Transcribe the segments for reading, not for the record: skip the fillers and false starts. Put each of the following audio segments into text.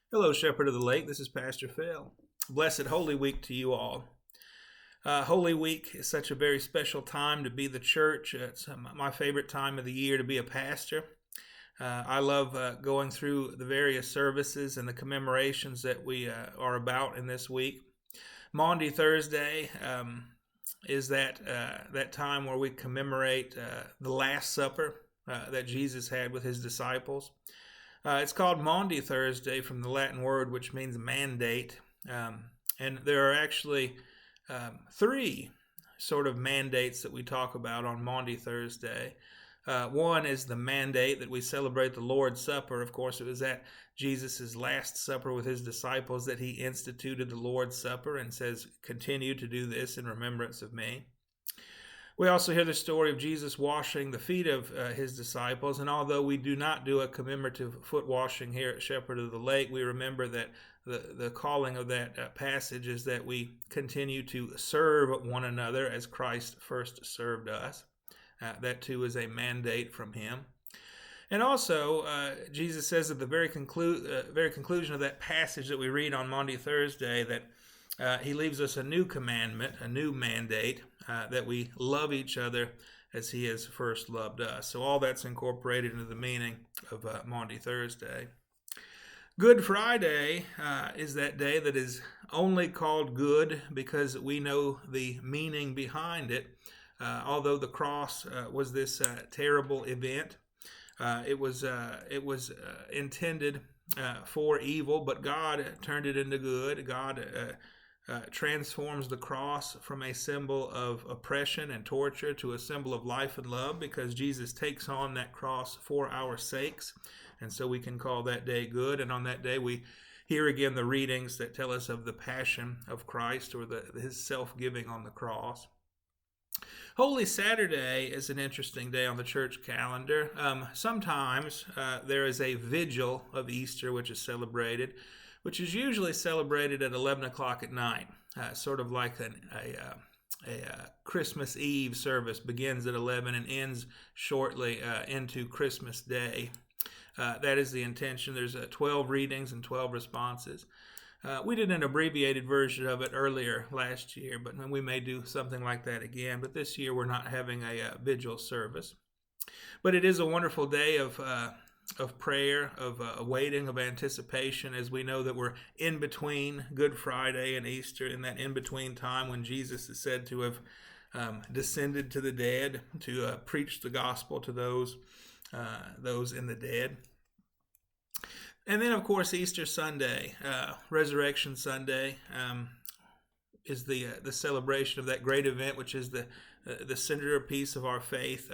Hello, Shepherd of the Lake. This is Pastor Phil. Blessed Holy Week to you all. Holy Week is such a very special time to be the church. It's my favorite time of the year to be a pastor. I love going through the various services and the commemorations that we are about in this week. Maundy Thursday is that time where we commemorate the Last Supper that Jesus had with his disciples. It's called Maundy Thursday from the Latin word which means mandate. And there are actually three sort of mandates that we talk about on Maundy Thursday. One is the mandate that we celebrate the Lord's Supper. Of course, it was at Jesus' Last Supper with his disciples that he instituted the Lord's Supper and says, continue to do this in remembrance of me. We also hear the story of Jesus washing the feet of his disciples, and although we do not do a commemorative foot washing here at Shepherd of the Lake, we remember that the calling of that passage is that we continue to serve one another as Christ first served us. That too is a mandate from him. And also, Jesus says at the very conclusion of that passage that we read on Maundy Thursday that he leaves us a new commandment, a new mandate, that we love each other as he has first loved us. So all that's incorporated into the meaning of Maundy Thursday. Good Friday is that day that is only called good because we know the meaning behind it. Although the cross was this terrible event, it was intended for evil, but God turned it into good. God transforms the cross from a symbol of oppression and torture to a symbol of life and love because Jesus takes on that cross for our sakes. And so we can call that day good. And on that day, we hear again the readings that tell us of the passion of Christ or his self-giving on the cross. Holy Saturday is an interesting day on the church calendar. Sometimes there is a vigil of Easter which is celebrated, which is usually celebrated at 11 o'clock at night, sort of like a Christmas Eve service begins at 11 and ends shortly into Christmas Day. That is the intention. There's 12 readings and 12 responses. We did an abbreviated version of it earlier last year, but we may do something like that again. But this year we're not having a vigil service. But it is a wonderful day of prayer, of waiting, of anticipation, as we know that we're in between Good Friday and Easter, in that in-between time when Jesus is said to have descended to the dead to preach the gospel to those in the dead. And then, of course, Easter Sunday, Resurrection Sunday, is the celebration of that great event, which is the centerpiece of our faith,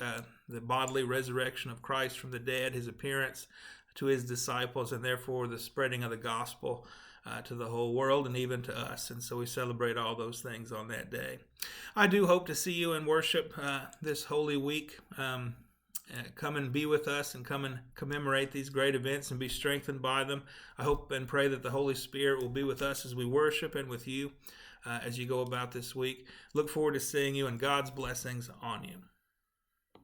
the bodily resurrection of Christ from the dead, his appearance to his disciples, and therefore the spreading of the gospel to the whole world and even to us. And so we celebrate all those things on that day. I do hope to see you in worship this Holy Week. Come and be with us and come and commemorate these great events and be strengthened by them. I hope and pray that the Holy Spirit will be with us as we worship and with you as you go about this week. Look forward to seeing you and God's blessings on you.